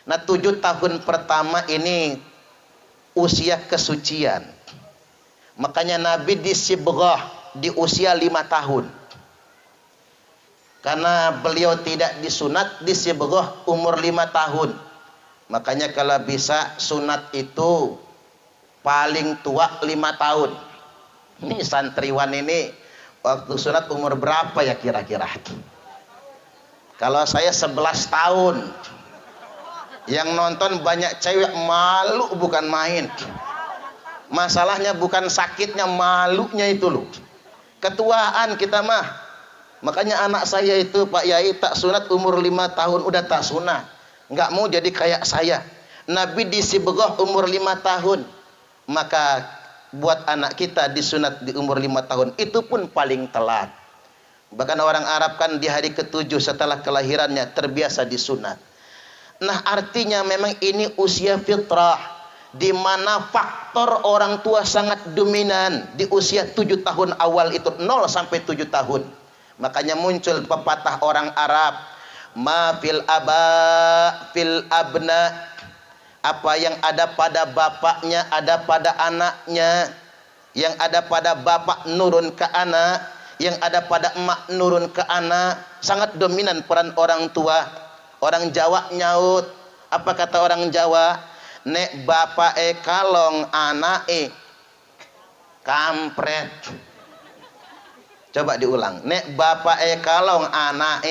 Nah 7 tahun pertama ini usia kesucian. Makanya Nabi disibghah di usia 5 tahun. Karena beliau tidak disunat, disibghah umur 5 tahun. Makanya kalau bisa sunat itu paling tua 5 tahun. Ini santriwan ini waktu sunat umur berapa ya kira-kira? Kalau saya 11 tahun. Yang nonton banyak cewek, malu bukan main. Masalahnya bukan sakitnya, malunya itu loh. Ketuaan kita mah. Makanya anak saya itu Pak Yai tak sunat umur 5 tahun udah tak sunat. Nggak mau jadi kayak saya. Nabi disibghah umur 5 tahun. Maka buat anak kita disunat di umur 5 tahun itu pun paling telat. Bahkan orang Arab kan di hari ke-7 setelah kelahirannya terbiasa disunat. Nah artinya memang ini usia fitrah, di mana faktor orang tua sangat dominan di usia 7 tahun awal itu, 0 sampai 7 tahun. Makanya muncul pepatah orang Arab, ma fil aba fil abna, apa yang ada pada bapaknya ada pada anaknya, yang ada pada bapak nurun ke anak, yang ada pada emak nurun ke anak. Sangat dominan peran orang tua. Orang Jawa nyaut, apa kata orang Jawa? Nek bapak kalong anak kampret. Coba diulang. Nek bapak kalong anak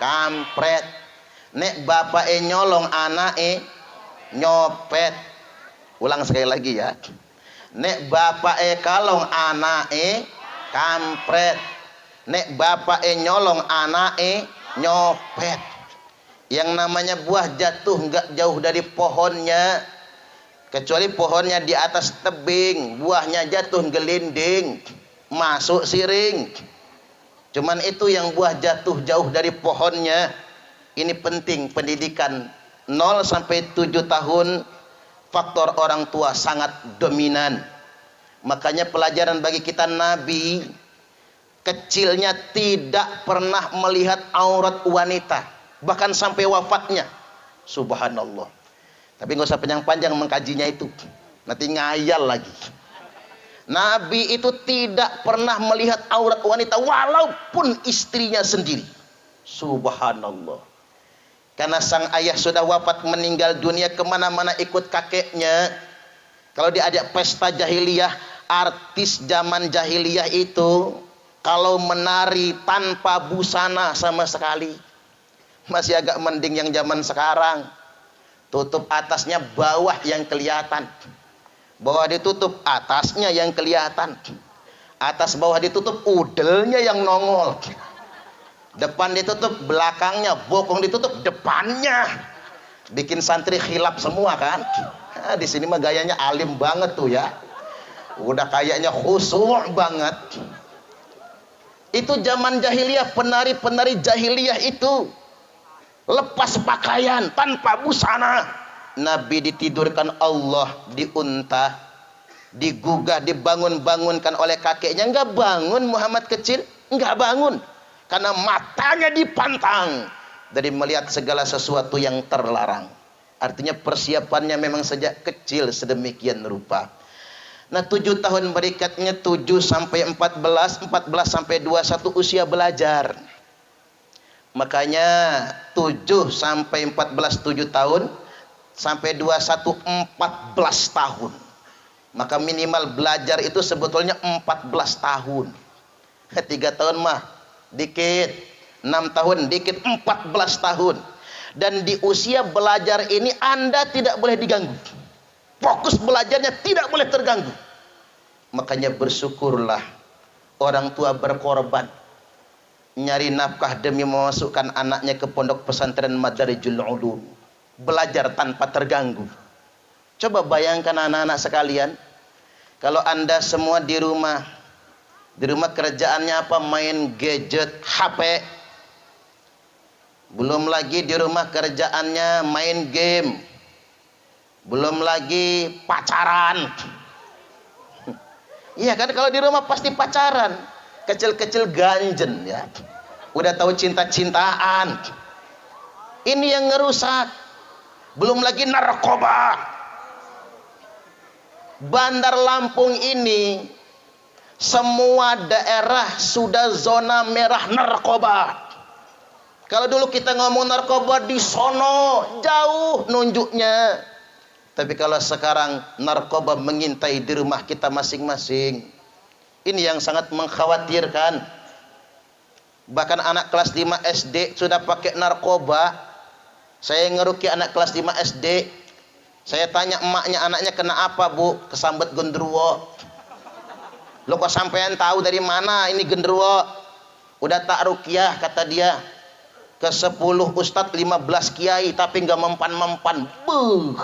kampret. Nek bapak nyolong anak nyopet. Ulang sekali lagi ya. Nek bapak kalong anak kampret. Nek bapak nyolong anak nyopet. Yang namanya buah jatuh nggak jauh dari pohonnya, kecuali pohonnya di atas tebing, buahnya jatuh gelinding, masuk siring. Cuman itu yang buah jatuh jauh dari pohonnya. Ini penting pendidikan 0 sampai 7 tahun, faktor orang tua sangat dominan. Makanya pelajaran bagi kita, Nabi kecilnya tidak pernah melihat aurat wanita. Bahkan sampai wafatnya. Subhanallah. Tapi nggak usah panjang-panjang mengkajinya itu. Nanti ngayal lagi. Nabi itu tidak pernah melihat aurat wanita walaupun istrinya sendiri. Subhanallah. Karena sang ayah sudah wafat meninggal dunia, kemana-mana ikut kakeknya. Kalau diajak pesta jahiliyah, artis zaman jahiliyah itu kalau menari tanpa busana sama sekali. Masih agak mending yang zaman sekarang. Tutup atasnya, bawah yang kelihatan. Bawah ditutup, atasnya yang kelihatan. Atas bawah ditutup, udelnya yang nongol. Depan ditutup, belakangnya. Bokong ditutup, depannya. Bikin santri khilaf semua kan. Nah, di sini mah gayanya alim banget tuh ya. Udah kayaknya khusyuk banget. Itu zaman jahiliyah, penari-penari jahiliyah itu lepas pakaian tanpa busana. Nabi ditidurkan Allah di unta, digugah, dibangun-bangunkan oleh kakeknya. Enggak bangun Muhammad kecil, enggak bangun, karena matanya dipantang dari melihat segala sesuatu yang terlarang. Artinya persiapannya memang sejak kecil sedemikian rupa. Nah 7 tahun berikutnya 7 sampai 14, 14 sampai 21 usia belajar. Makanya 7 sampai 14 7 tahun, sampai 21 14 tahun. Maka minimal belajar itu sebetulnya 14 tahun. 3 tahun mah dikit, 6 tahun dikit, 14 tahun. Dan di usia belajar ini Anda tidak boleh diganggu. Fokus belajarnya tidak boleh terganggu. Makanya bersyukurlah orang tua berkorban, nyari nafkah demi memasukkan anaknya ke pondok pesantren Madarijul Ulum, belajar tanpa terganggu. Coba bayangkan anak-anak sekalian, kalau Anda semua di rumah kerjaannya apa? Main gadget, HP. Belum lagi di rumah kerjaannya main game. Belum lagi pacaran. Iya kan, kalau di rumah pasti pacaran. Kecil-kecil ganjen ya. Udah tahu cinta-cintaan. Ini yang ngerusak. Belum lagi narkoba. Bandar Lampung ini semua daerah sudah zona merah narkoba. Kalau dulu kita ngomong narkoba di sono, jauh nunjuknya. Tapi kalau sekarang narkoba mengintai di rumah kita masing-masing. Ini yang sangat mengkhawatirkan. Bahkan anak kelas 5 SD sudah pakai narkoba. Saya ngeruki anak kelas 5 SD. Saya tanya emaknya, anaknya kena apa bu? Kesambet genderuwo. Lo kok sampean tahu dari mana ini genderuwo? Udah tak rukyah kata dia. Ke 10 ustadz 15 kiai tapi nggak mempan-mempan. Buh.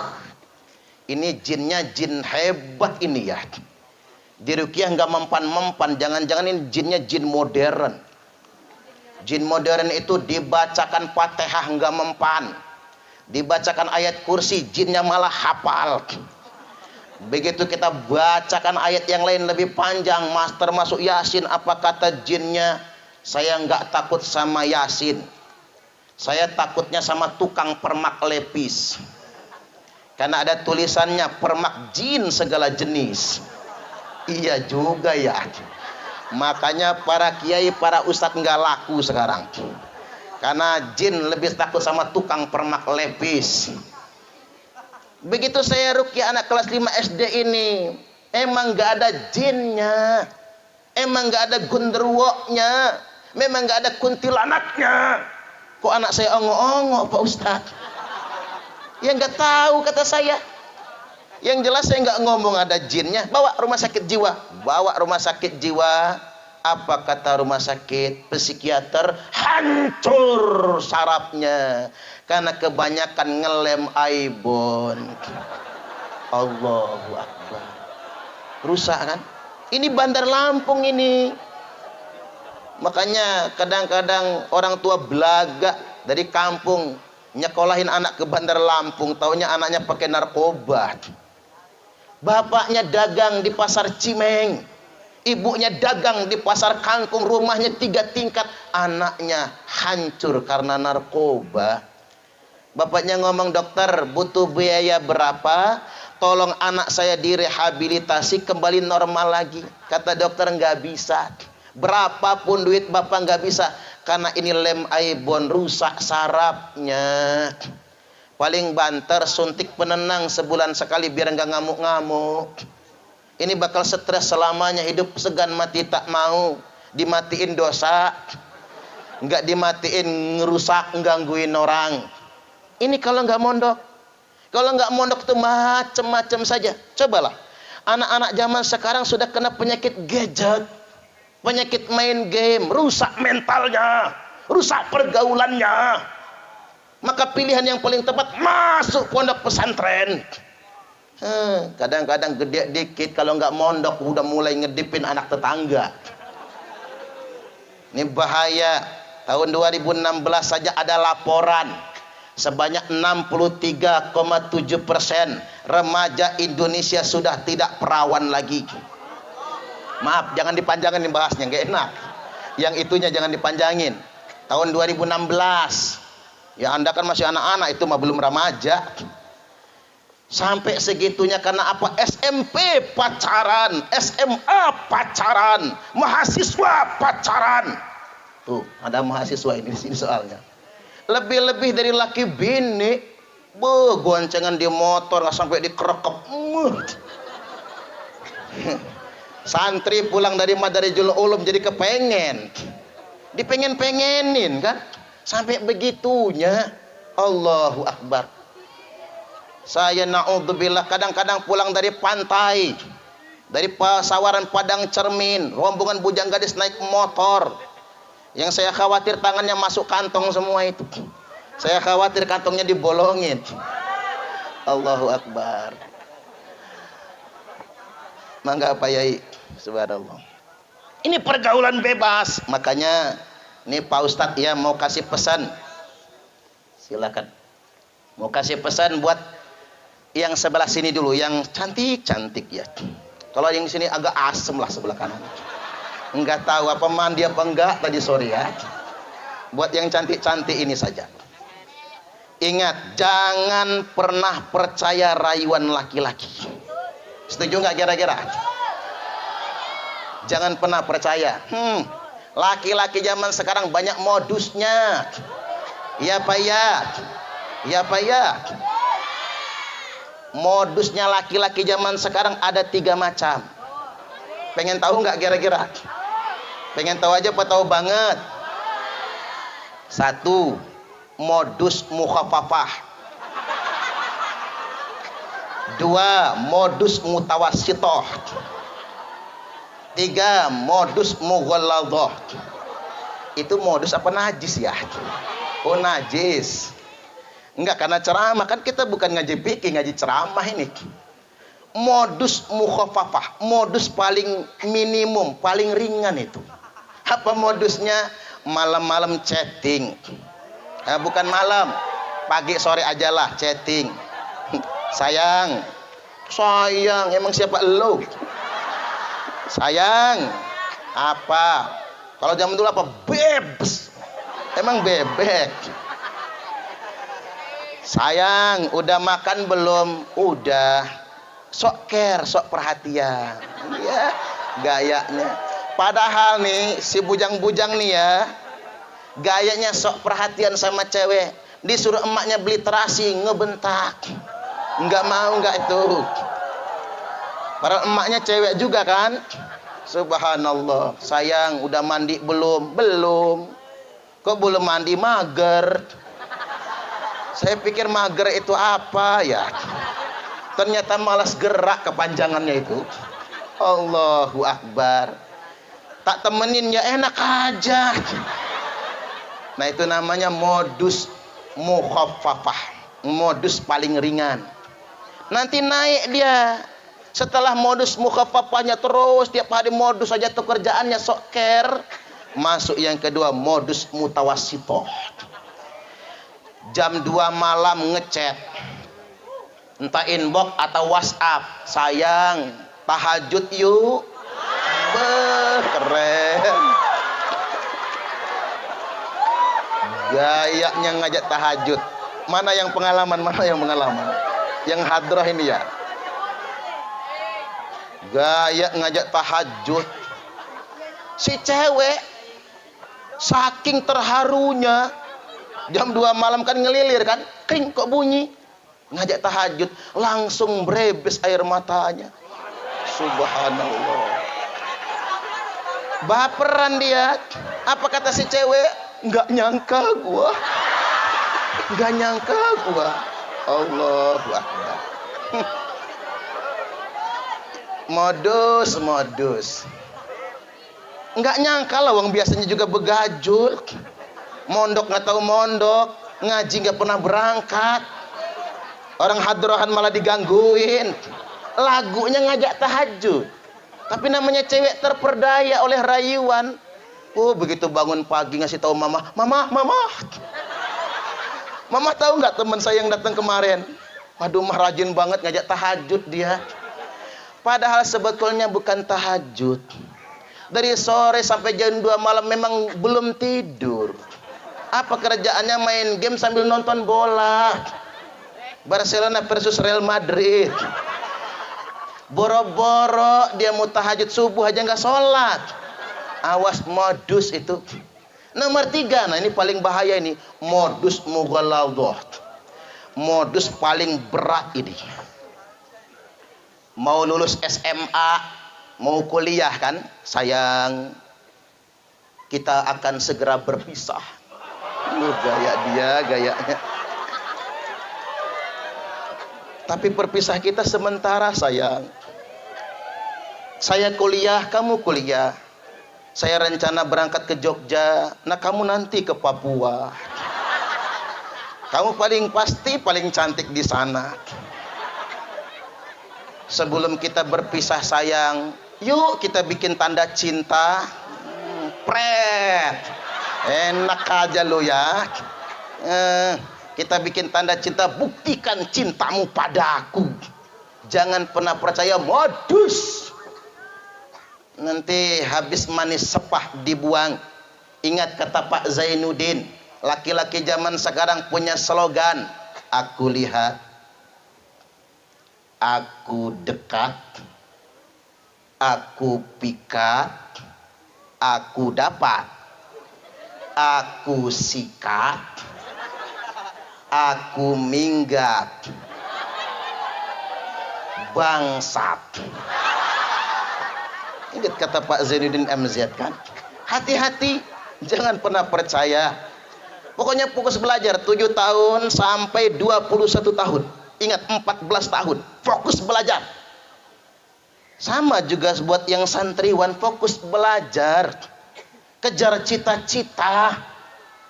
Ini jinnya jin hebat ini ya. Di rukyah nggak mempan-mempan. Jangan-jangan ini jinnya jin modern. Jin modern itu dibacakan Fatihah nggak mempan. Dibacakan ayat kursi, jinnya malah hafal. Begitu kita bacakan ayat yang lain lebih panjang, master masuk Yasin, apa kata jinnya? Saya nggak takut sama Yasin. Saya takutnya sama tukang permak lepis. Karena ada tulisannya permak jin segala jenis. Iya juga ya. Makanya para kiai, para ustadz nggak laku sekarang. Karena jin lebih takut sama tukang permak lepis. Begitu saya rukyah anak kelas 5 SD ini, emang nggak ada jinnya, emang nggak ada genderuwonya, memang nggak ada kuntilanaknya. Kok anak saya ongok-ongok Pak Ustadz? Ya nggak tahu kata saya. Yang jelas saya nggak ngomong ada jinnya. Bawa rumah sakit jiwa, bawa rumah sakit jiwa. Apa kata rumah sakit? Psikiater, hancur sarafnya karena kebanyakan ngelem aibon. Allahu Akbar. Rusak kan? Ini Bandar Lampung ini. Makanya kadang-kadang orang tua belaga dari kampung nyekolahin anak ke Bandar Lampung, taunya anaknya pakai narkoba. Bapaknya dagang di pasar Cimeng, ibunya dagang di pasar Kangkung, rumahnya 3 tingkat, anaknya hancur karena narkoba. Bapaknya ngomong, dokter butuh biaya berapa? Tolong anak saya direhabilitasi kembali normal lagi. Kata dokter nggak bisa. Berapapun duit bapak nggak bisa, karena ini lem aibon, rusak sarafnya. Paling banter suntik penenang sebulan sekali biar nggak ngamuk-ngamuk. Ini bakal stres selamanya, hidup segan mati tak mau. Dimatiin dosa, nggak dimatiin ngerusak, gangguin orang. Ini kalau nggak mondok. Kalau nggak mondok tuh macem-macem saja. Cobalah, anak-anak zaman sekarang sudah kena penyakit gadget, penyakit main game, rusak mentalnya, rusak pergaulannya. Maka pilihan yang paling tepat masuk pondok pesantren. Kadang-kadang gede dikit, kalau nggak mondok udah mulai ngedipin anak tetangga. Ini bahaya. Tahun 2016 saja ada laporan sebanyak 63,7% remaja Indonesia sudah tidak perawan lagi. Maaf, jangan dipanjangin bahasnya, nggak enak. Yang itunya jangan dipanjangin. Tahun 2016, ya Anda kan masih anak-anak, itu mah belum remaja. Sampai segitunya karena apa? SMP pacaran, SMA pacaran, mahasiswa pacaran. Tuh, ada mahasiswa ini di sini soalnya. Lebih-lebih dari laki bini, goncengan di motor nggak sampai dikerekep. Santri pulang dari Madarijul Ulum jadi kepengen, dipengen-pengenin kan, sampai begitunya. Allahu Akbar. Saya na'udzubillah kadang-kadang pulang dari pantai, dari pasawaran Padang Cermin, rombongan bujang gadis naik motor. Yang saya khawatir tangannya masuk kantong semua itu. Saya khawatir kantongnya dibolongin. Allahu Akbar. Mangga Pak Yai. Subhanallah. Ini pergaulan bebas. Makanya ini Pak Ustadz ya mau kasih pesan. Silakan. Mau kasih pesan buat yang sebelah sini dulu, yang cantik-cantik ya. Kalau yang di sini agak asem lah sebelah kanan. Enggak tahu apa mandi apa enggak tadi sore ya. Buat yang cantik-cantik ini saja. Ingat, jangan pernah percaya rayuan laki-laki. Setuju nggak kira-kira? Jangan pernah percaya. Laki-laki zaman sekarang banyak modusnya. Iya Pak ya? Iya Pak ya? Modusnya laki-laki zaman sekarang ada 3 macam. Pengen tahu nggak kira-kira? Pengen tahu aja apa tahu banget? 1. Modus mukhafafah. 2. Modus mutawassithah. 3. Modus mughalladhah. Itu modus apa najis ya? Oh najis. Enggak, karena ceramah kan kita bukan ngaji fikih, ngaji ceramah ini. Modus mukhafafah, modus paling minimum, paling ringan itu. Apa modusnya? Malam-malam chatting. Bukan malam, pagi sore ajalah chatting. Sayang, emang siapa elu? Sayang, apa? Kalau zaman dulu apa? Bebs. Emang bebek. Sayang, udah makan belum? Udah. Sok care, sok perhatian. Ya, gayanya. Padahal nih, si bujang-bujang nih ya, gayanya sok perhatian sama cewek. Disuruh emaknya beli terasi, ngebentak. Enggak mau, enggak itu. Padahal emaknya cewek juga kan. Subhanallah. Sayang, udah mandi belum? Belum. Kok belum mandi? Mager. Saya pikir mager itu apa ya? Ternyata malas gerak kepanjangannya itu. Allahu Akbar. Tak temenin ya enak aja. Nah itu namanya modus mukhaffafah. Modus paling ringan. Nanti naik dia. Setelah modus mukhaffafahnya terus tiap hari modus aja tuh kerjaannya sok care. Masuk yang kedua, modus mutawassithah. Jam 2 malam ngechat, entah inbox atau WhatsApp, sayang tahajud yuk. Keren. Gayanya ngajak tahajud. Mana yang pengalaman? Mana yang pengalaman? Yang hadrah ini ya. Gaya ngajak tahajud. Si cewek saking terharunya, jam 2 malam kan ngelilir kan, kring kok bunyi, ngajak tahajud, langsung brebes air matanya. Subhanallah. Baperan dia. Apa kata si cewek? Nggak nyangka gua. Nggak nyangka gua. Allahu Akbar. Modus. Nggak nyangka lah, wong biasanya juga begajul. Mondok nggak tahu mondok, ngaji nggak pernah berangkat, orang hadrahan malah digangguin, lagunya ngajak tahajud. Tapi namanya cewek terperdaya oleh rayuan. Oh begitu bangun pagi ngasih tahu mama tahu nggak teman saya yang datang kemarin? Waduh mah rajin banget ngajak tahajud dia. Padahal sebetulnya bukan tahajud. Dari sore sampai jam 2 malam memang belum tidur. Apa kerjaannya? Main game sambil nonton bola. Barcelona versus Real Madrid. Boro-boro dia mau tahajud subuh aja nggak sholat. Awas modus itu. Nomor 3, nah ini paling bahaya ini, modus mughalladhah. Modus paling berat ini. Mau lulus SMA, mau kuliah kan, sayang, kita akan segera berpisah. Gayanya. Tapi berpisah kita sementara sayang. Saya kuliah, kamu kuliah. Saya rencana berangkat ke Jogja, nah kamu nanti ke Papua. Kamu paling pasti paling cantik di sana. Sebelum kita berpisah sayang, yuk kita bikin tanda cinta. Pret. Enak aja lo ya. Kita bikin tanda cinta, buktikan cintamu padaku. Jangan pernah percaya modus. Nanti habis manis sepah dibuang. Ingat kata Pak Zainuddin, Laki-laki zaman sekarang punya slogan, aku lihat, aku dekat, aku pikat, aku dapat, aku sikat, aku minggat, bangsat. Ingat kata Pak Zainuddin MZ kan? Hati-hati, jangan pernah percaya. Pokoknya fokus belajar 7 tahun sampai 21 tahun. Ingat 14 tahun, fokus belajar. Sama juga buat yang santriwan, fokus belajar. Kejar cita-cita.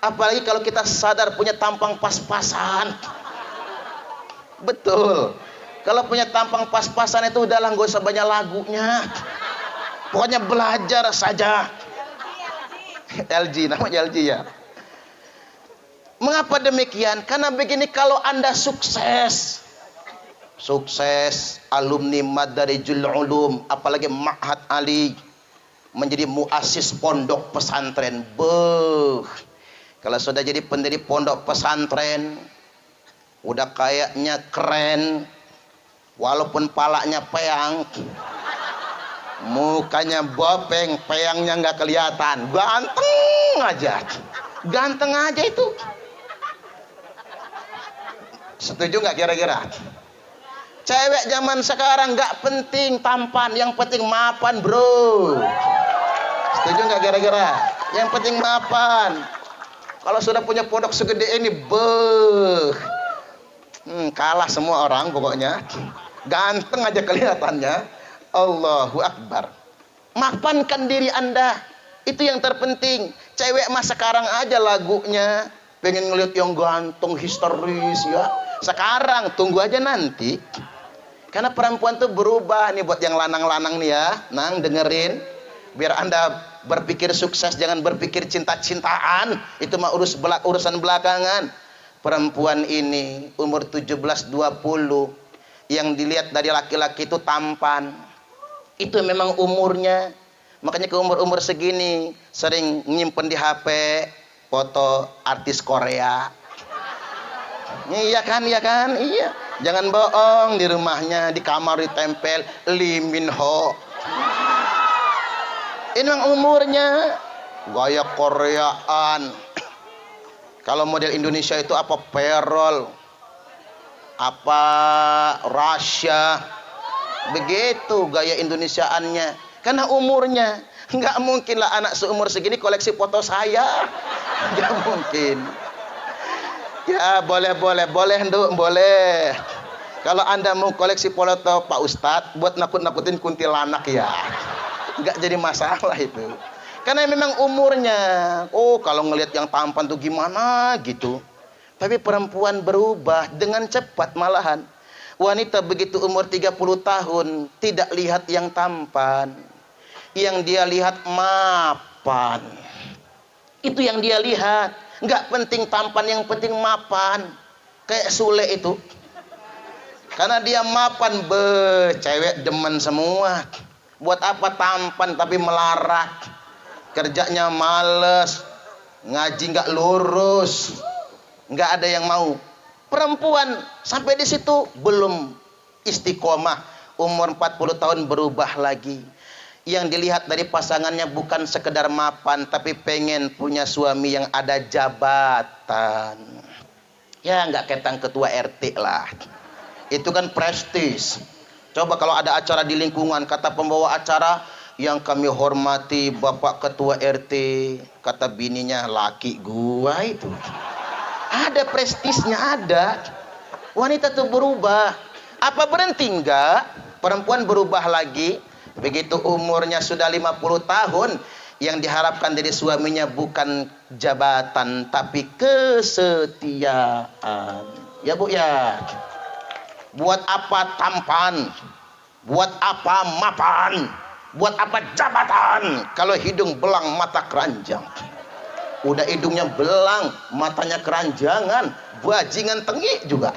Apalagi kalau kita sadar punya tampang pas-pasan. Betul. Kalau punya tampang pas-pasan itu udahlah, gak usah banyak lagunya. Pokoknya belajar saja. LG, namanya LG ya. Mengapa demikian? Karena begini, kalau Anda sukses, alumni Madarijul Ulum, apalagi Ma'had Ali, menjadi muassis pondok pesantren. Kalau sudah jadi pendiri pondok pesantren, udah kayaknya keren, walaupun palanya peyang, mukanya bopeng, peyangnya nggak kelihatan, ganteng aja itu. Setuju nggak kira-kira? Cewek zaman sekarang nggak penting tampan, yang penting mapan, bro. Setuju nggak kira-kira? Yang penting mapan. Kalau sudah punya pondok segede ini, kalah semua orang pokoknya. Ganteng aja kelihatannya. Allahu Akbar. Mapankan diri Anda, itu yang terpenting. Cewek mas sekarang aja lagunya pengen ngeliat yang ganteng, histeris ya. Sekarang, tunggu aja nanti. Karena perempuan tuh berubah nih, buat yang lanang-lanang nih ya. Nang dengerin, biar Anda berpikir sukses, jangan berpikir cinta-cintaan. Itu mah urusan belakangan. Perempuan ini umur 17-20, yang dilihat dari laki-laki itu tampan. Itu memang umurnya. Makanya ke umur-umur segini sering nyimpen di HP foto artis Korea. Iya kan? Iya. Jangan bohong, di rumahnya, di kamar ditempel Lee Min Ho. Ini memang umurnya. Gaya Koreaan. Kalau model Indonesia itu apa? Perol, apa Russia. Begitu gaya Indonesiaannya. Karena umurnya. Nggak mungkin lah anak seumur segini koleksi foto saya. Nggak mungkin. Ya boleh. Kalau Anda mau koleksi foto Pak Ustadz buat nakut-nakutin kuntilanak ya, nggak jadi masalah itu. Karena memang umurnya. Oh, kalau ngelihat yang tampan tuh gimana gitu. Tapi perempuan berubah dengan cepat malahan. Wanita begitu umur 30 tahun tidak lihat yang tampan. Yang dia lihat mapan. Itu yang dia lihat. Nggak penting tampan, yang penting mapan. Kayak Sule itu. Karena dia mapan, cewek demen semua. Buat apa tampan tapi melarat? Kerjanya males, ngaji nggak lurus, nggak ada yang mau. Perempuan sampai di situ belum istiqomah. Umur 40 tahun berubah lagi. Yang dilihat dari pasangannya bukan sekedar mapan, tapi pengen punya suami yang ada jabatan. Ya nggak ketang ketua RT lah. Itu kan prestis. Coba kalau ada acara di lingkungan, kata pembawa acara, yang kami hormati Bapak Ketua RT, kata bininya, laki gua itu. Ada prestisnya, ada. Wanita tuh berubah. Apa berhenti? Enggak. Perempuan berubah lagi. Begitu umurnya sudah 50 tahun, yang diharapkan dari suaminya bukan jabatan, tapi kesetiaan. Ya Bu ya. Buat apa tampan? Buat apa mapan? Buat apa jabatan kalau hidung belang mata keranjang? Udah hidungnya belang, matanya keranjangan, bajingan tengik juga.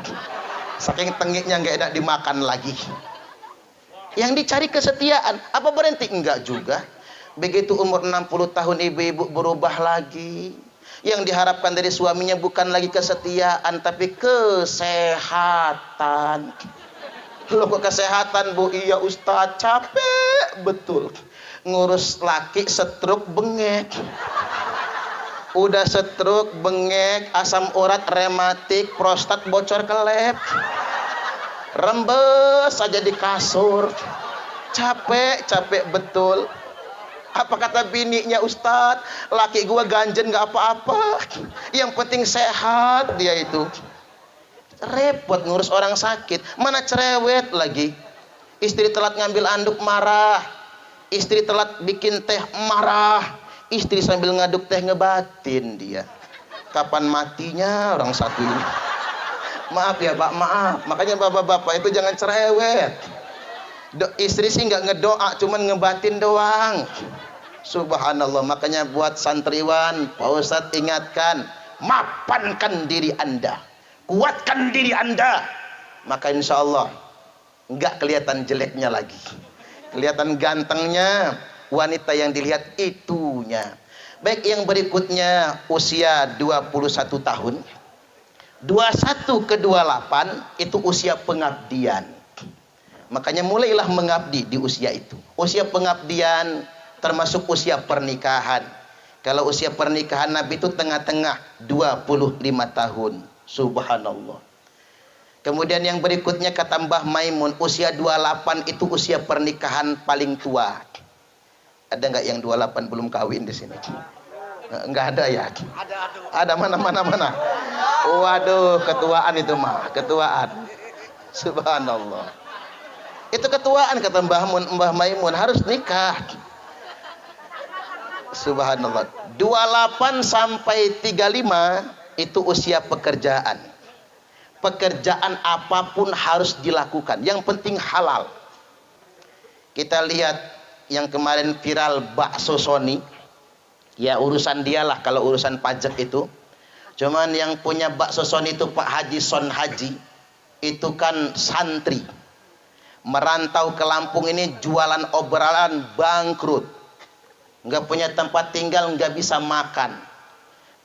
Saking tengiknya nggak enak dimakan lagi. Yang dicari kesetiaan. Apa berhenti? Enggak juga. Begitu umur 60 tahun ibu-ibu berubah lagi. Yang diharapkan dari suaminya bukan lagi kesetiaan, tapi kesehatan. Loh kok kesehatan, Bu? Iya Ustaz, capek betul. Ngurus laki stroke bengek. Udah stroke bengek, asam urat rematik, prostat bocor kelep. Rembes saja di kasur. Capek betul. Apa kata bininya, Ustadz, laki gua ganjen gak apa-apa, yang penting sehat. Dia itu repot ngurus orang sakit, mana cerewet lagi. Istri telat ngambil anduk marah, istri telat bikin teh marah, istri sambil ngaduk teh ngebatin dia. Kapan matinya orang satu ini? Maaf ya Pak, maaf. Makanya bapak-bapak itu jangan cerewet. Istri sih nggak ngedoa, cuman ngebatin doang. Subhanallah. Makanya buat santriwan, Pak Ustadz ingatkan, mapankan diri Anda, kuatkan diri Anda, maka insya Allah nggak kelihatan jeleknya lagi, kelihatan gantengnya. Wanita yang dilihat itunya. Baik, yang berikutnya usia 21 tahun, 21 ke 28 itu usia pengabdian. Makanya mulailah mengabdi di usia itu. Usia pengabdian termasuk usia pernikahan. Kalau usia pernikahan Nabi itu tengah-tengah 25 tahun. Subhanallah. Kemudian yang berikutnya kata Mbah Maimun, usia 28 itu usia pernikahan paling tua. Ada nggak yang 28 belum kawin di sini? Nggak ada ya? Ada mana. Waduh, ketuaan itu mah, ketuaan. Subhanallah. Itu ketuaan kata Mbah Maimun, harus nikah. Subhanallah. 28 sampai 35 itu usia pekerjaan. Pekerjaan apapun harus dilakukan, yang penting halal. Kita lihat yang kemarin viral bakso Sony. Ya urusan dialah kalau urusan pajak itu. Cuman yang punya bakso Sony itu Pak Haji Son Haji. Itu kan santri. Merantau ke Lampung ini jualan obrolan bangkrut, nggak punya tempat tinggal, nggak bisa makan,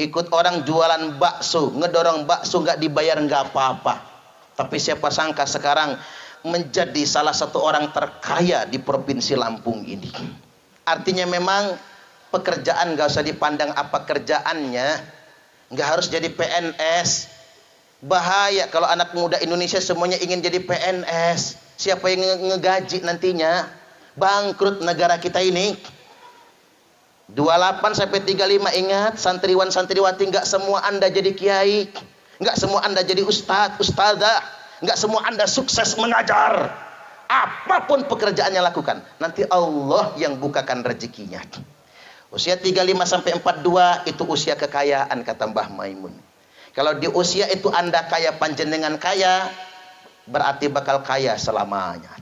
ikut orang jualan bakso, ngedorong bakso, nggak dibayar nggak apa-apa. Tapi siapa sangka sekarang menjadi salah satu orang terkaya di provinsi Lampung ini. Artinya memang pekerjaan nggak usah dipandang apa kerjaannya, nggak harus jadi PNS. Bahaya kalau anak muda Indonesia semuanya ingin jadi PNS. Siapa yang ngegaji nantinya? Bangkrut negara kita ini. 28 sampai 35, ingat santriwan santriwati, nggak semua Anda jadi kiai, nggak semua Anda jadi ustadz, ustadzah, nggak semua Anda sukses mengajar. Apapun pekerjaannya lakukan, nanti Allah yang bukakan rezekinya. Usia 35 sampai 42 itu usia kekayaan kata Mbah Maimun. Kalau di usia itu Anda kaya, panjenengan kaya, berarti bakal kaya selamanya.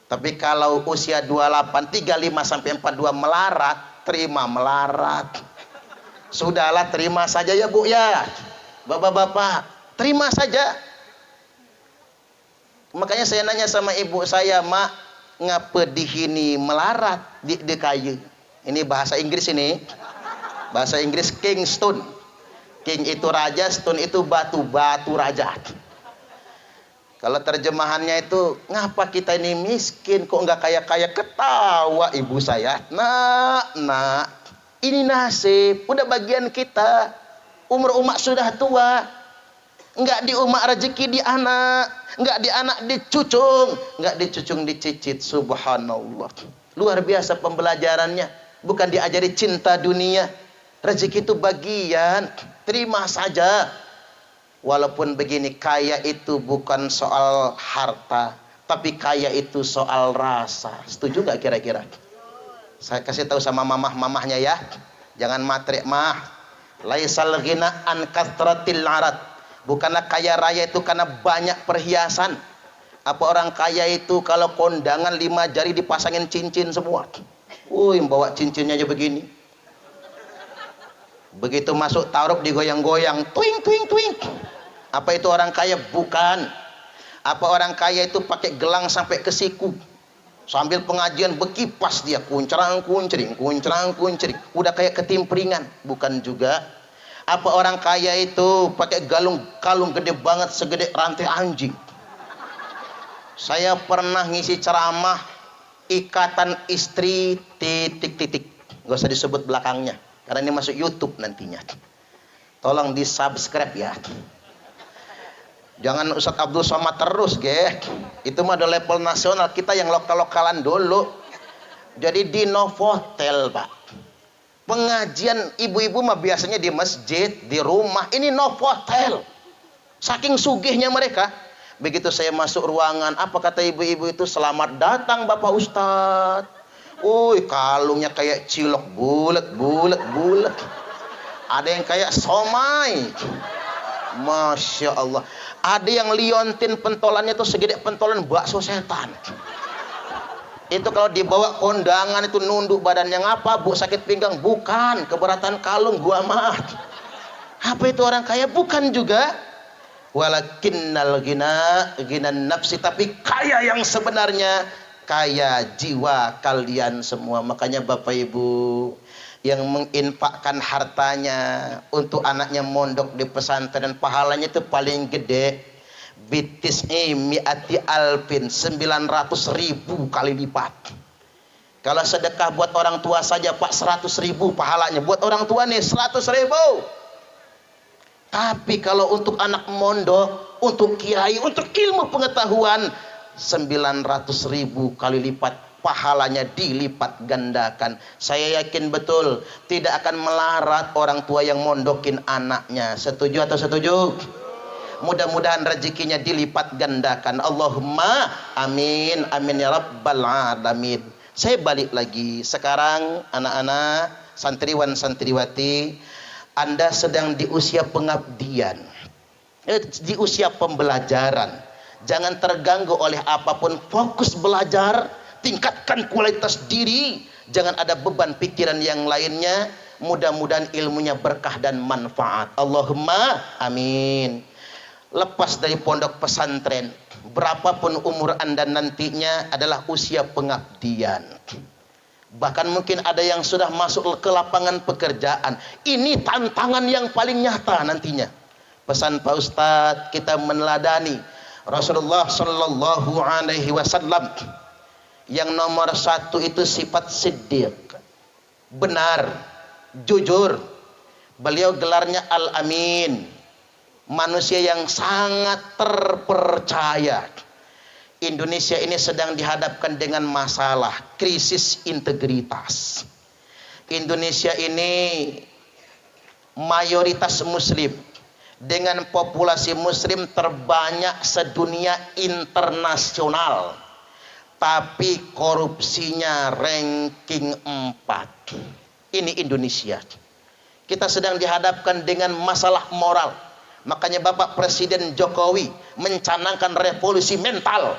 Tapi kalau usia 28, 35 sampai 42 melarat, terima melarat. Sudahlah, terima saja ya Bu ya. Bapak-bapak, terima saja. Makanya saya nanya sama ibu saya, Mak, ngapa dihini melarat di kayu? Ini bahasa Inggris ini. Bahasa Inggris King Stone. King itu raja, stone itu batu, batu raja. Kalau terjemahannya itu, ngapa kita ini miskin, kok nggak kaya-kaya? Ketawa ibu saya. Nak, ini nasib, udah bagian kita. Umur umak sudah tua, nggak di umak rezeki di anak, nggak di anak dicucung, nggak dicucung dicicit. Subhanallah. Luar biasa pembelajarannya. Bukan diajari cinta dunia. Rezeki itu bagian, terima saja. Walaupun begini, kaya itu bukan soal harta, tapi kaya itu soal rasa. Setuju gak kira-kira? Saya kasih tahu sama mamah-mamahnya ya, jangan matrik mah. Laisal ghina an kathratil arat. Bukanlah kaya raya itu karena banyak perhiasan. Apa orang kaya itu kalau kondangan 5 jari dipasangin cincin semua? Yang bawa cincinnya aja begini. Begitu masuk taruh digoyang-goyang, twing twing twing. Apa itu orang kaya? Bukan. Apa orang kaya itu pakai gelang sampai ke siku, sambil pengajian bekipas dia, kuncrang kuncring, kuncrang kuncring, udah kayak ketimpringan? Bukan juga. Apa orang kaya itu pakai kalung gede banget segede rantai anjing? Saya pernah ngisi ceramah ikatan istri titik-titik. Gak usah disebut belakangnya karena ini masuk YouTube nantinya. Tolong di subscribe ya. Jangan Ustadz Abdul Somad terus, itu mah ada level nasional, kita yang lokal-lokalan dulu. Jadi di Novotel, Pak. Pengajian ibu-ibu mah biasanya di masjid, di rumah. Ini Novotel. Saking sugihnya mereka. Begitu saya masuk ruangan, apa kata ibu-ibu itu? Selamat datang Bapak Ustadz. Kalungnya kayak cilok, bulat. Ada yang kayak somai. Masya Allah. Ada yang liontin pentolannya itu segede pentolan bakso setan. Itu kalau dibawa kondangan itu nunduk badannya. Ngapa Bu, sakit pinggang? Bukan, keberatan kalung gua mah. Apa itu orang kaya? Bukan juga. Walakinnal ghina nafsi, tapi kaya yang sebenarnya kaya jiwa kalian semua. Makanya Bapak Ibu yang menginfakkan hartanya untuk anaknya mondok di pesantren, pahalanya itu paling gede. Bitis'i mi'ati alfin, 900.000 kali lipat. Kalau sedekah buat orang tua saja Pak 100.000 pahalanya. Buat orang tua nih 100.000. Tapi kalau untuk anak mondok, untuk kiai, untuk ilmu pengetahuan, 900.000 kali lipat pahalanya dilipat gandakan. Saya yakin betul tidak akan melarat orang tua yang mondokin anaknya. Setuju atau setuju? Mudah-mudahan rezekinya dilipat gandakan. Allahumma amin, amin ya rabbal alamin. Saya balik lagi. Sekarang anak-anak, santriwan santriwati, Anda sedang di usia pengabdian, di usia pembelajaran. Jangan terganggu oleh apapun, fokus belajar, tingkatkan kualitas diri, jangan ada beban pikiran yang lainnya. Mudah-mudahan ilmunya berkah dan manfaat. Allahumma amin. Lepas dari pondok pesantren, berapapun umur Anda nantinya adalah usia pengabdian. Bahkan mungkin ada yang sudah masuk ke lapangan pekerjaan. Ini tantangan yang paling nyata nantinya. Pesan Pak Ustadz, kita meneladani Rasulullah Shallallahu Alaihi Wasallam. Yang nomor satu itu sifat siddiq, benar, jujur. Beliau gelarnya Al-Amin, manusia yang sangat terpercaya. Indonesia ini sedang dihadapkan dengan masalah krisis integritas. Indonesia ini mayoritas muslim dengan populasi muslim terbanyak sedunia internasional, tapi korupsinya ranking 4. Ini Indonesia. Kita sedang dihadapkan dengan masalah moral. Makanya Bapak Presiden Jokowi mencanangkan revolusi mental.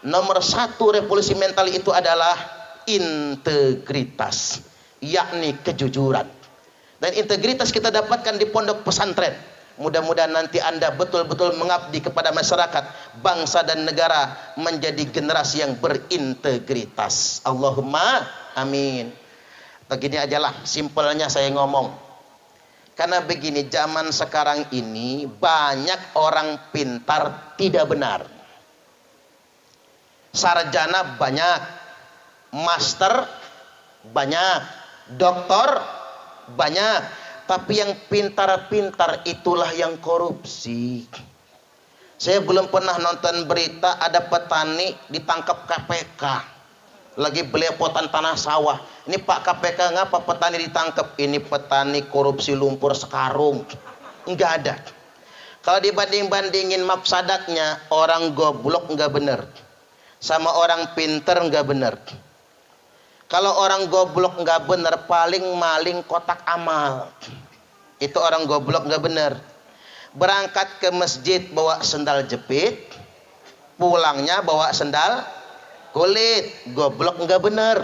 Nomor satu revolusi mental itu adalah integritas, yakni kejujuran. Dan integritas kita dapatkan di pondok pesantren. Mudah-mudahan nanti Anda betul-betul mengabdi kepada masyarakat, bangsa dan negara, menjadi generasi yang berintegritas. Allahumma amin. Begini ajalah simpelnya saya ngomong. Karena begini, zaman sekarang ini banyak orang pintar tidak benar. Sarjana banyak, master banyak, doktor banyak, tapi yang pintar-pintar itulah yang korupsi. Saya belum pernah nonton berita ada petani ditangkap KPK lagi belepotan tanah sawah. Ini Pak KPK, ngapa petani ditangkap? Ini petani korupsi lumpur sekarung. Enggak ada. Kalau dibanding-bandingin mafsadatnya, orang goblok enggak benar, sama orang pinter enggak benar. Kalau orang goblok enggak benar, paling maling kotak amal. Itu orang goblok enggak benar. Berangkat ke masjid bawa sendal jepit, pulangnya bawa sendal kulit. Goblok enggak benar.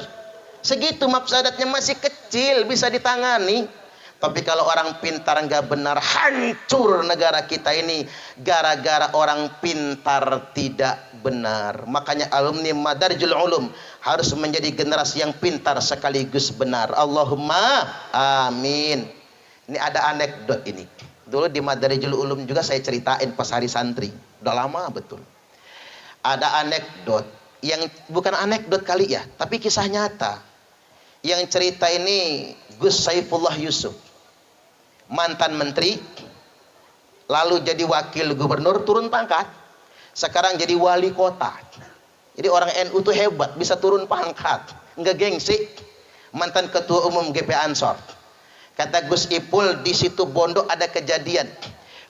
Segitu mafsadatnya, masih kecil, bisa ditangani. Tapi kalau orang pintar enggak benar, hancur negara kita ini gara-gara orang pintar tidak benar. Makanya alumni Madarijul Ulum harus menjadi generasi yang pintar sekaligus benar. Allahumma amin. Ini ada anekdot ini. Dulu di Madarijul Ulum juga saya ceritain pas hari santri. Udah lama betul. Ada anekdot yang bukan anekdot kali ya, tapi kisah nyata. Yang cerita ini Gus Saifullah Yusuf, mantan menteri, lalu jadi wakil gubernur, turun pangkat, sekarang jadi wali kota. Jadi orang NU tuh hebat, bisa turun pangkat, nggak gengsi. Mantan ketua umum GP Ansor. Kata Gus Ipul, di situ Bondo ada kejadian.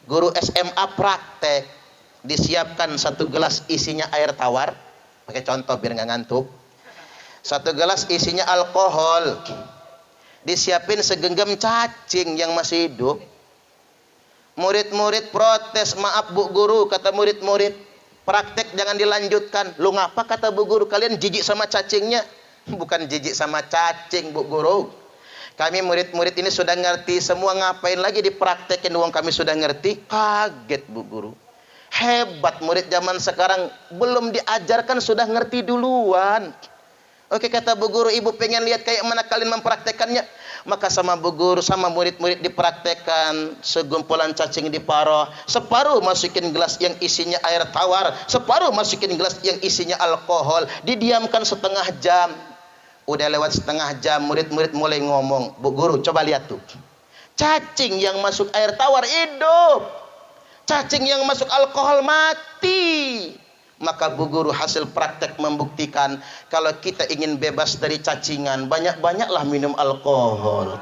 Guru SMA praktek, disiapkan 1 gelas isinya air tawar, pakai contoh biar nggak ngantuk. 1 gelas isinya alkohol, disiapin segenggam cacing yang masih hidup. Murid-murid protes, maaf Bu Guru, kata murid-murid, praktek jangan dilanjutkan. Lu ngapa, kata Bu Guru, kalian jijik sama cacingnya? Bukan jijik sama cacing Bu Guru, kami murid-murid ini sudah ngerti semua, ngapain lagi dipraktekin, uang kami sudah ngerti. Kaget Bu Guru, hebat murid zaman sekarang, belum diajarkan sudah ngerti duluan. Oke, kata Bu Guru, ibu pengen lihat kayak mana kalian mempraktekannya. Maka sama Bu Guru, sama murid-murid dipraktekkan. Segumpulan cacing diparuh, separuh masukin gelas yang isinya air tawar, separuh masukin gelas yang isinya alkohol. Didiamkan setengah jam. Udah lewat setengah jam, murid-murid mulai ngomong, Bu Guru coba lihat tuh, cacing yang masuk air tawar hidup, cacing yang masuk alkohol mati. Maka Bu Guru hasil praktek membuktikan, kalau kita ingin bebas dari cacingan, banyak-banyaklah minum alkohol.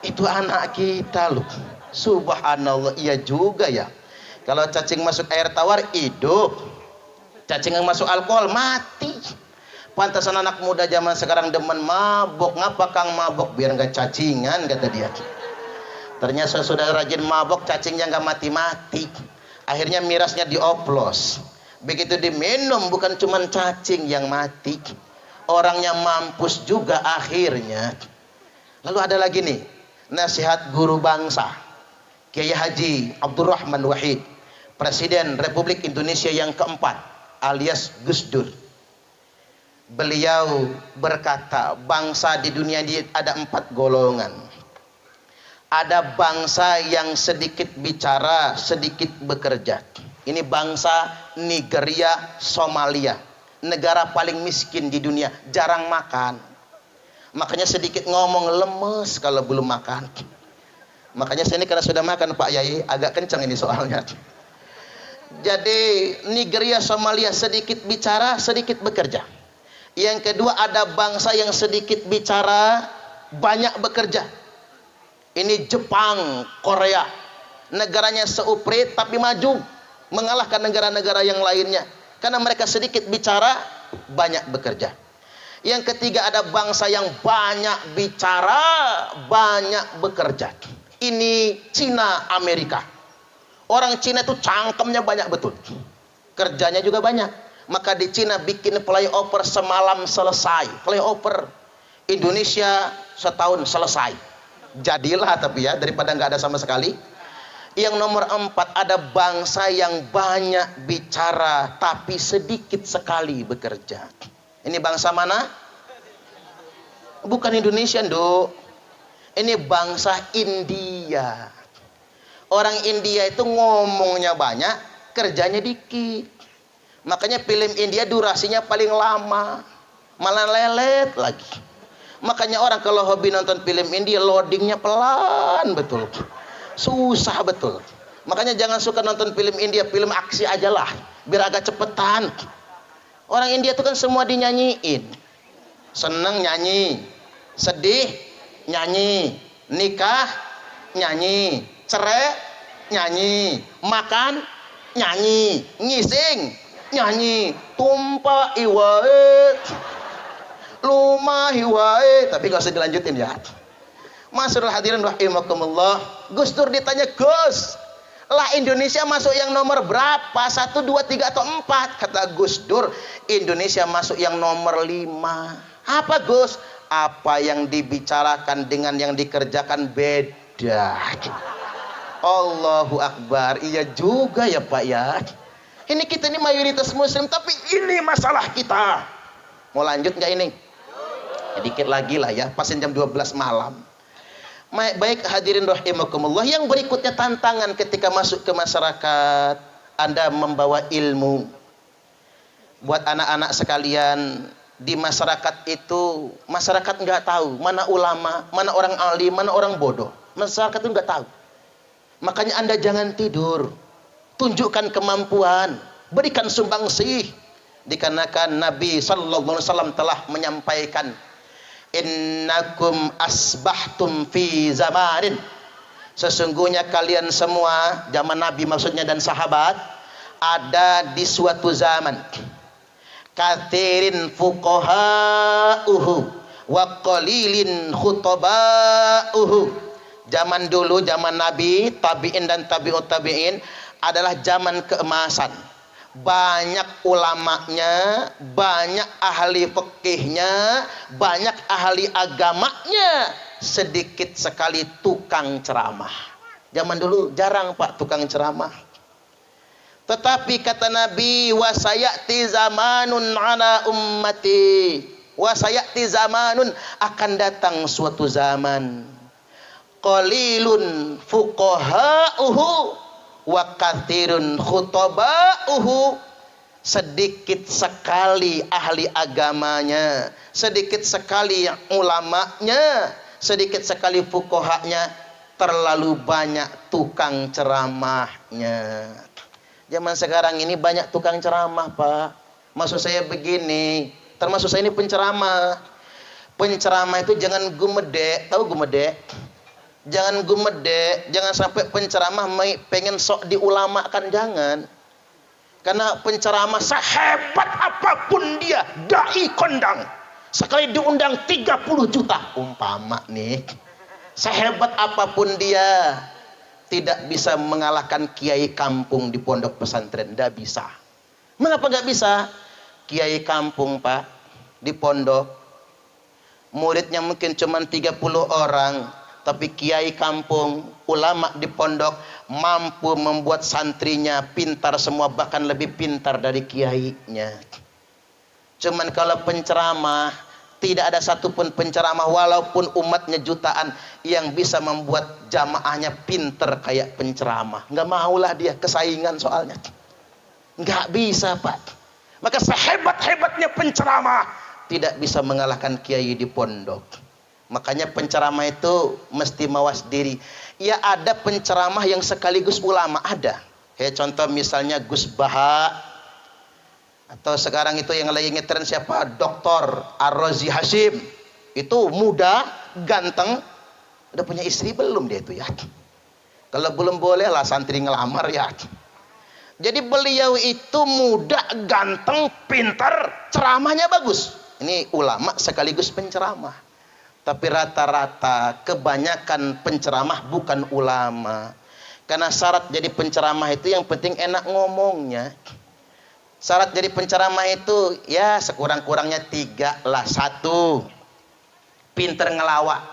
Itu anak kita loh. Subhanallah, iya juga ya. Kalau cacing masuk air tawar hidup, cacing yang masuk alkohol mati. Pantasan anak muda zaman sekarang demen mabok. Ngapa Kang mabok? Biar nggak cacingan, kata dia. Ternyata sudah rajin mabok, cacingnya nggak mati-mati. Akhirnya mirasnya dioplos. Begitu diminum, bukan cuma cacing yang mati, orangnya mampus juga akhirnya. Lalu ada lagi nih, nasihat guru bangsa, Kiai Haji Abdurrahman Wahid, Presiden Republik Indonesia yang keempat, alias Gus Dur. Beliau berkata, bangsa di dunia ini ada 4 golongan. Ada bangsa yang sedikit bicara, sedikit bekerja. Ini bangsa Nigeria, Somalia, negara paling miskin di dunia, jarang makan. Makanya sedikit ngomong, lemes kalau belum makan. Makanya saya ini karena sudah makan Pak Yai, agak kencang ini soalnya. Jadi Nigeria, Somalia sedikit bicara, sedikit bekerja. Yang kedua ada bangsa yang sedikit bicara, banyak bekerja. Ini Jepang, Korea, negaranya seuprit tapi maju, mengalahkan negara-negara yang lainnya karena mereka sedikit bicara, banyak bekerja. Yang ketiga ada bangsa yang banyak bicara, banyak bekerja. Ini Cina, Amerika. Orang Cina itu cangkemnya banyak betul, kerjanya juga banyak. Maka di Cina bikin flyover semalam selesai, flyover. Indonesia setahun selesai. Jadilah, tapi ya, daripada nggak ada sama sekali. Yang nomor 4 ada bangsa yang banyak bicara tapi sedikit sekali bekerja. Ini bangsa mana? Bukan Indonesia, Nduk. Ini bangsa India. Orang India itu ngomongnya banyak, kerjanya dikit. Makanya film India durasinya paling lama, malah lelet lagi. Makanya orang kalau hobi nonton film India, loadingnya pelan betul, susah betul. Makanya jangan suka nonton film India, film aksi aja lah, biar agak cepetan. Orang India itu kan semua dinyanyiin, seneng nyanyi, sedih nyanyi, nikah nyanyi, cerai nyanyi, makan nyanyi, ngising nyanyi, tumpah iwae lumahi wae, tapi gak usah dilanjutin ya. Masyarul hadirin rahimakumullah. Gus Dur ditanya, Gus, lah Indonesia masuk yang nomor berapa? 1, 2, 3 atau 4? Kata Gus Dur, Indonesia masuk yang nomor 5. Apa Gus? Apa yang dibicarakan dengan yang dikerjakan beda. Allahu Akbar. Iya juga ya Pak ya. Ini kita ini mayoritas muslim, tapi ini masalah kita. Mau lanjut nggak ini? Dikit lagi lah ya, pasin jam 12 malam. Baik hadirin rahimakumullah, yang berikutnya tantangan ketika masuk ke masyarakat, Anda membawa ilmu. Buat anak-anak sekalian, di masyarakat itu, masyarakat nggak tahu mana ulama, mana orang alim, mana orang bodoh. Masyarakat itu nggak tahu. Makanya Anda jangan tidur, tunjukkan kemampuan, berikan sumbangsih. Dikarenakan Nabi sallallahu alaihi wasallam telah menyampaikan, innakum asbahtum fi zamanin, sesungguhnya kalian semua, zaman Nabi maksudnya dan sahabat, ada di suatu zaman, kathirin fuqaha'uhu wa qalilin khutaba'uhu. Zaman dulu, zaman Nabi, tabi'in dan tabi'ut tabi'in adalah zaman keemasan. Banyak ulamanya, banyak ahli fikihnya, banyak ahli agamanya, sedikit sekali tukang ceramah. Zaman dulu jarang Pak tukang ceramah. Tetapi kata Nabi, wasayati zamanun ala ummati, wasayati zamanun, akan datang suatu zaman, qalilun fuqaha'uhu wa kathirun khutaba'uhu, sedikit sekali ahli agamanya, sedikit sekali ulamanya, sedikit sekali fuqahanya, terlalu banyak tukang ceramahnya. Zaman sekarang ini banyak tukang ceramah Pak. Maksud saya begini, termasuk saya ini penceramah. Penceramah itu jangan gumedek, tahu gumedek? Jangan gumedek, jangan sampai penceramah pengen sok diulamakan, jangan. Karena penceramah sehebat apapun dia, dai kondang, sekali diundang 30 juta umpama nih, sehebat apapun dia tidak bisa mengalahkan kiai kampung di pondok pesantren, tidak bisa. Mengapa nggak bisa? Kiai kampung Pak di pondok, muridnya mungkin cuma 30 orang, tapi kiai kampung, ulama di pondok mampu membuat santrinya pintar semua, bahkan lebih pintar dari kiainya. Cuman kalau penceramah, tidak ada satupun penceramah walaupun umatnya jutaan yang bisa membuat jamaahnya pintar kayak penceramah. Nggak maulah dia, kesaingan soalnya. Nggak bisa Pak. Maka sehebat-hebatnya penceramah tidak bisa mengalahkan kiai di pondok. Makanya penceramah itu mesti mawas diri. Ya ada penceramah yang sekaligus ulama, ada. Kayak contoh misalnya Gus Baha, atau sekarang itu yang lagi ngetren siapa? Dr. Ar-Razi Hashim. Itu muda, ganteng. Udah punya istri belum dia itu ya? Kalau belum boleh lah santri ngelamar ya. Jadi beliau itu muda, ganteng, pintar, ceramahnya bagus. Ini ulama sekaligus penceramah. Tapi rata-rata kebanyakan penceramah bukan ulama. Karena syarat jadi penceramah itu yang penting enak ngomongnya. Syarat jadi penceramah itu ya sekurang-kurangnya 3 lah. 1, pinter ngelawak,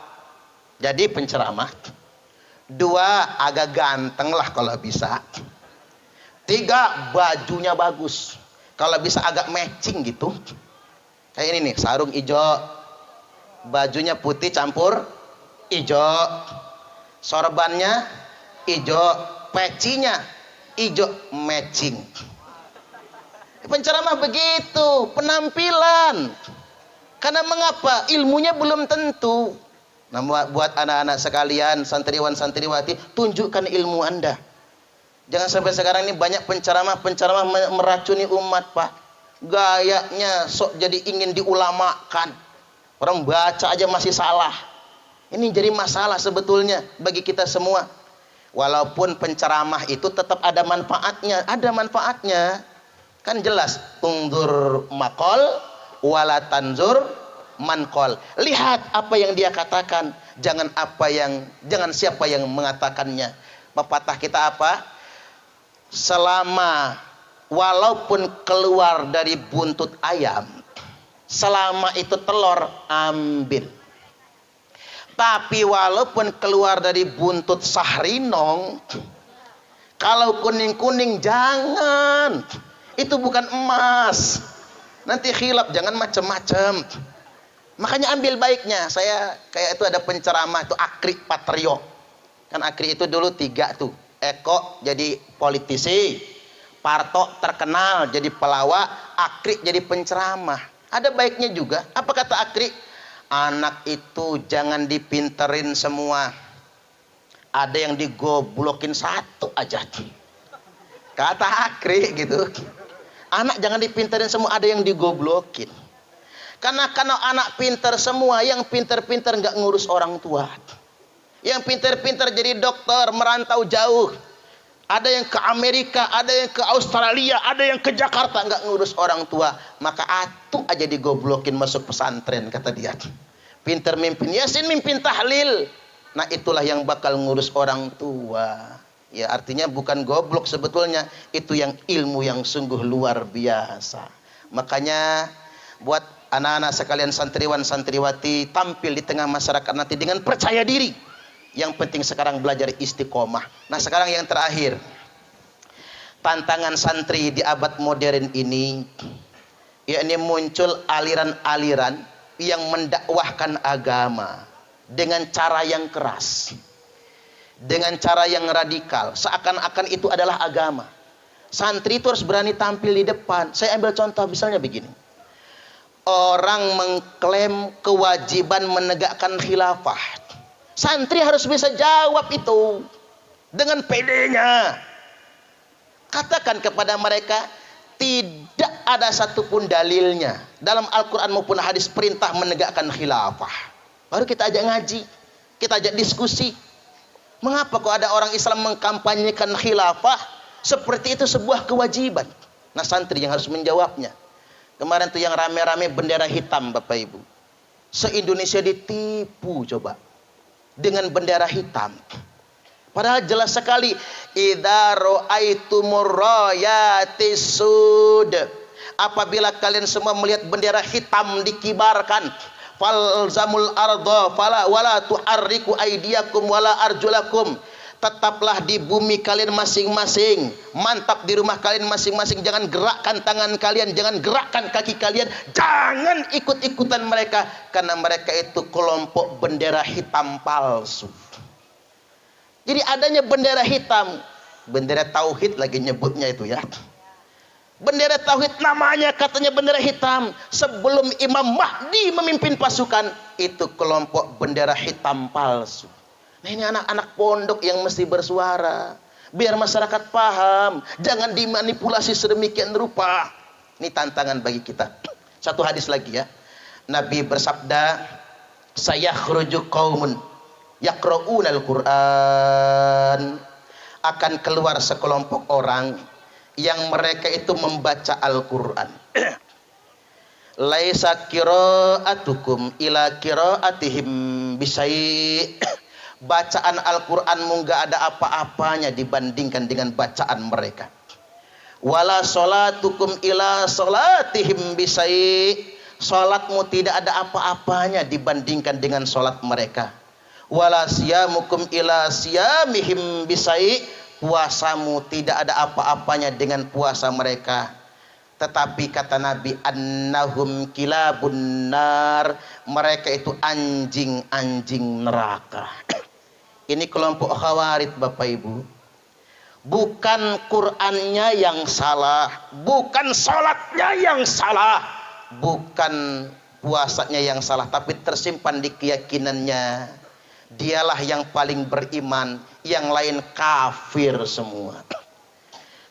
jadi penceramah. 2, agak ganteng lah kalau bisa. 3, bajunya bagus, kalau bisa agak matching gitu. Kayak ini nih, sarung hijau, bajunya putih campur hijau, sorbannya hijau, pecinya hijau, matching. Penceramah begitu, penampilan. Karena mengapa? Ilmunya belum tentu. Nah, buat anak-anak sekalian, santriwan-santriwati, tunjukkan ilmu Anda. Jangan sampai sekarang ini banyak penceramah meracuni umat Pak. Gayanya sok jadi ingin diulamakan. Orang baca aja masih salah. Ini jadi masalah sebetulnya bagi kita semua. Walaupun penceramah itu tetap ada manfaatnya, kan jelas, unzur maqal wala tanzur manqal. Lihat apa yang dia katakan, jangan siapa yang mengatakannya. Pepatah kita apa? Selama walaupun keluar dari buntut ayam, selama itu telur ambil. Tapi walaupun keluar dari buntut sahrinong, kalau kuning-kuning jangan. Itu bukan emas. Nanti khilaf, jangan macam-macam. Makanya ambil baiknya. Saya kayak itu ada penceramah itu Akri Patrio. Kan Akri itu dulu 3 tuh. Eko jadi politisi, Parto terkenal jadi pelawak, Akri jadi penceramah. Ada baiknya juga. Apa kata Akri? Anak itu jangan dipinterin semua. Ada yang digoblokin 1 aja. Kata Akri gitu. Anak jangan dipinterin semua, ada yang digoblokin. Karena anak pinter semua, yang pinter-pinter nggak ngurus orang tua. Yang pinter-pinter jadi dokter, merantau jauh. Ada yang ke Amerika, ada yang ke Australia, ada yang ke Jakarta, nggak ngurus orang tua. Maka atu aja digoblokin masuk pesantren, kata dia. Pinter mimpin Yasin, mimpin tahlil. Nah itulah yang bakal ngurus orang tua. Ya artinya bukan goblok sebetulnya. Itu yang ilmu yang sungguh luar biasa. Makanya buat anak-anak sekalian, santriwan santriwati, tampil di tengah masyarakat nanti dengan percaya diri. Yang penting sekarang belajar istiqomah. Nah sekarang yang terakhir, tantangan santri di abad modern ini, yakni muncul aliran-aliran yang mendakwahkan agama dengan cara yang keras, dengan cara yang radikal, seakan-akan itu adalah agama. Santri itu harus berani tampil di depan. Saya ambil contoh misalnya begini. Orang mengklaim kewajiban menegakkan khilafah. Santri harus bisa jawab itu dengan pedenya. Katakan kepada mereka, tidak ada satupun dalilnya dalam Al-Quran maupun hadis perintah menegakkan khilafah. Baru kita ajak ngaji, kita ajak diskusi. Mengapa kok ada orang Islam mengkampanyekan khilafah seperti itu sebuah kewajiban? Nah santri yang harus menjawabnya. Kemarin tuh yang rame-rame bendera hitam, Bapak Ibu. Se-Indonesia ditipu coba dengan bendera hitam. Padahal jelas sekali, idza ra'aitumur rayatis sud. Apabila kalian semua melihat bendera hitam dikibarkan, falzamul arda fala wala tuharriku aydiyakum wala arjulakum. Tetaplah di bumi kalian masing-masing, mantap di rumah kalian masing-masing, jangan gerakkan tangan kalian, jangan gerakkan kaki kalian, jangan ikut-ikutan mereka, karena mereka itu kelompok bendera hitam palsu. Jadi adanya bendera hitam, bendera tauhid lagi nyebutnya itu ya. Bendera tauhid namanya katanya bendera hitam. Sebelum Imam Mahdi memimpin pasukan, itu kelompok bendera hitam palsu. Nah ini anak-anak pondok yang mesti bersuara biar masyarakat paham, jangan dimanipulasi sedemikian rupa. Ini tantangan bagi kita. Satu hadis lagi ya. Nabi bersabda, sayakhruju qaumun yaqra'unal Qur'an. Akan keluar sekelompok orang yang mereka itu membaca Al-Qur'an. Laisa qira'atukum ila qira'atihim bisai'. Bacaan Al-Quranmu gak ada apa-apanya dibandingkan dengan bacaan mereka. Wala sholatukum ila sholatihim bisai'. Sholatmu tidak ada apa-apanya dibandingkan dengan sholat mereka. Wala siyamukum ila siyamihim bisai'. Puasamu tidak ada apa-apanya dengan puasa mereka. Tetapi kata Nabi, annahum kilabun nar. Mereka itu anjing-anjing neraka. Ini kelompok khawarij Bapak Ibu. Bukan Qur'annya yang salah, bukan sholatnya yang salah, bukan puasanya yang salah, tapi tersimpan di keyakinannya. Dialah yang paling beriman, yang lain kafir semua.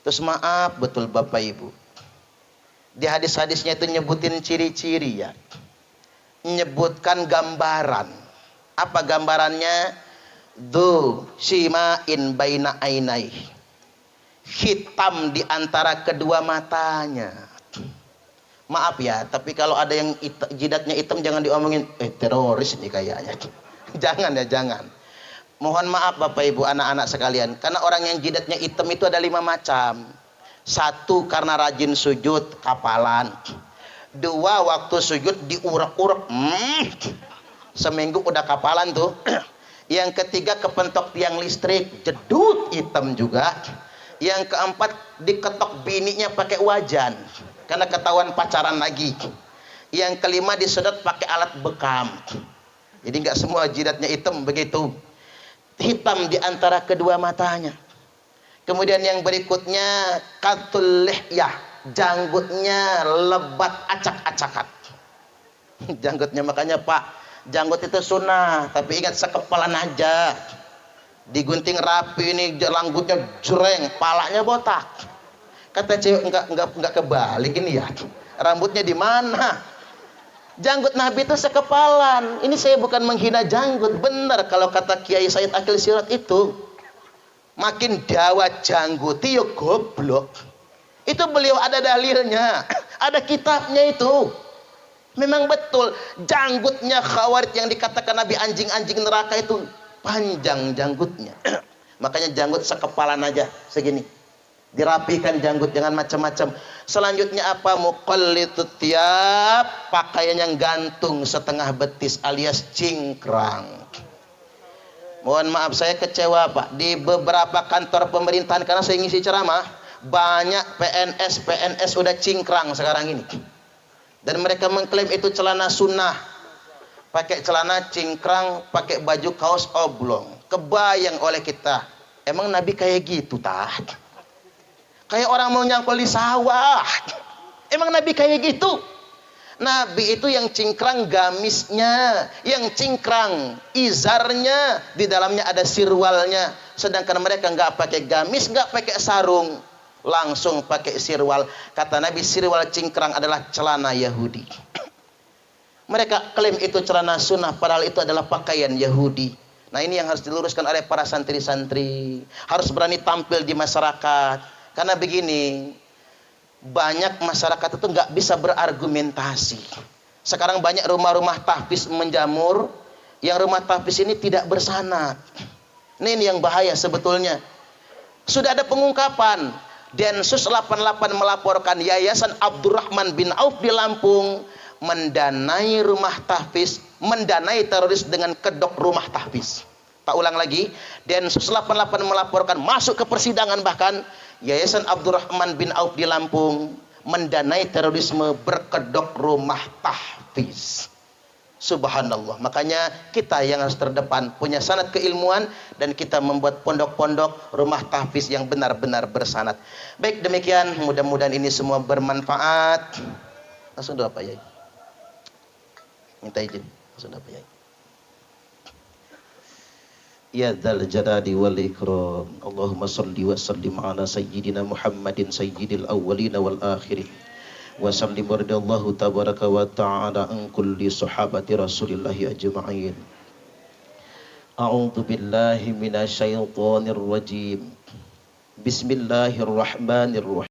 Terus maaf betul Bapak Ibu. Di hadis-hadisnya itu nyebutin ciri-ciri ya. Menyebutkan gambaran. Apa gambarannya? Du shima'in baina ainai. Hitam di antara kedua matanya. Maaf ya, tapi kalau ada yang jidatnya hitam jangan diomongin teroris ini kayaknya. Jangan ya, jangan. Mohon maaf Bapak Ibu, anak-anak sekalian, karena orang yang jidatnya hitam itu ada 5 macam. 1 karena rajin sujud, kapalan. 2 waktu sujud diurek-urek. Seminggu udah kapalan tuh. Yang ketiga kepentok tiang listrik, jedut hitam juga. Yang keempat diketok bininya pakai wajan karena ketahuan pacaran lagi. Yang kelima disedot pakai alat bekam. Jadi nggak semua jidatnya hitam begitu. Hitam di antara kedua matanya. Kemudian yang berikutnya katul lihyah, janggutnya lebat acak-acakan. Janggutnya, makanya Pak, janggut itu sunnah, tapi ingat sekepalan aja. Digunting rapi ini, janggutnya jreng, palanya botak. Kata cewek, enggak kebalik ini ya. Rambutnya di mana? Janggut Nabi itu sekepalan. Ini saya bukan menghina janggut, benar kalau kata Kiai Said Akil Sirot itu. Makin dawa janggut, yo goblok. Itu beliau ada dalilnya, ada kitabnya itu. Memang betul janggutnya Khawarij yang dikatakan Nabi anjing-anjing neraka itu panjang janggutnya. Makanya janggut sekepalan aja segini. Dirapikan janggut, jangan macam-macam. Selanjutnya apa? Muqallitut tiap, pakaian yang gantung setengah betis alias cingkrang. Mohon maaf saya kecewa Pak, di beberapa kantor pemerintahan karena saya ngisi ceramah, banyak PNS udah cingkrang sekarang ini. Dan mereka mengklaim itu celana sunnah. Pakai celana cingkrang, pakai baju kaos oblong. Kebayang oleh kita. Emang Nabi kayak gitu tah? Kayak orang mau nyangkul di sawah. Emang Nabi kayak gitu? Nabi itu yang cingkrang gamisnya, yang cingkrang izarnya, di dalamnya ada sirwalnya. Sedangkan mereka nggak pakai gamis, nggak pakai sarung, langsung pakai sirwal. Kata Nabi, sirwal cingkrang adalah celana Yahudi. Mereka klaim itu celana sunnah, padahal itu adalah pakaian Yahudi. Nah ini yang harus diluruskan oleh para santri-santri. Harus berani tampil di masyarakat. Karena begini, banyak masyarakat itu nggak bisa berargumentasi. Sekarang banyak rumah-rumah tahfiz menjamur, yang rumah tahfiz ini tidak bersanad. Ini yang bahaya sebetulnya. Sudah ada pengungkapan. Densus 88 melaporkan Yayasan Abdurrahman bin Auf di Lampung mendanai rumah tahfiz, mendanai teroris dengan kedok rumah tahfiz. Tak ulang lagi, Densus 88 melaporkan, masuk ke persidangan bahkan, Yayasan Abdurrahman bin Auf di Lampung mendanai terorisme berkedok rumah tahfiz. Subhanallah. Makanya kita yang harus terdepan, punya sanad keilmuan, dan kita membuat pondok-pondok rumah tahfiz yang benar-benar bersanad. Baik, demikian, mudah-mudahan ini semua bermanfaat. Langsung doa Pak Yai. Minta izin. Langsung doa Pak Yai. Ya dzal jalali wal ikram. Allahumma shalli wa sallim ala sayyidina Muhammadin sayyidil awwalin wal akhirin. Wa sallim radhiyallahu tabaraka wa ta'ala an kulli sahabati Rasulillahi ajma'in. A'udzu billahi minasyaitonir rajim. Bismillahirrahmanirrahim.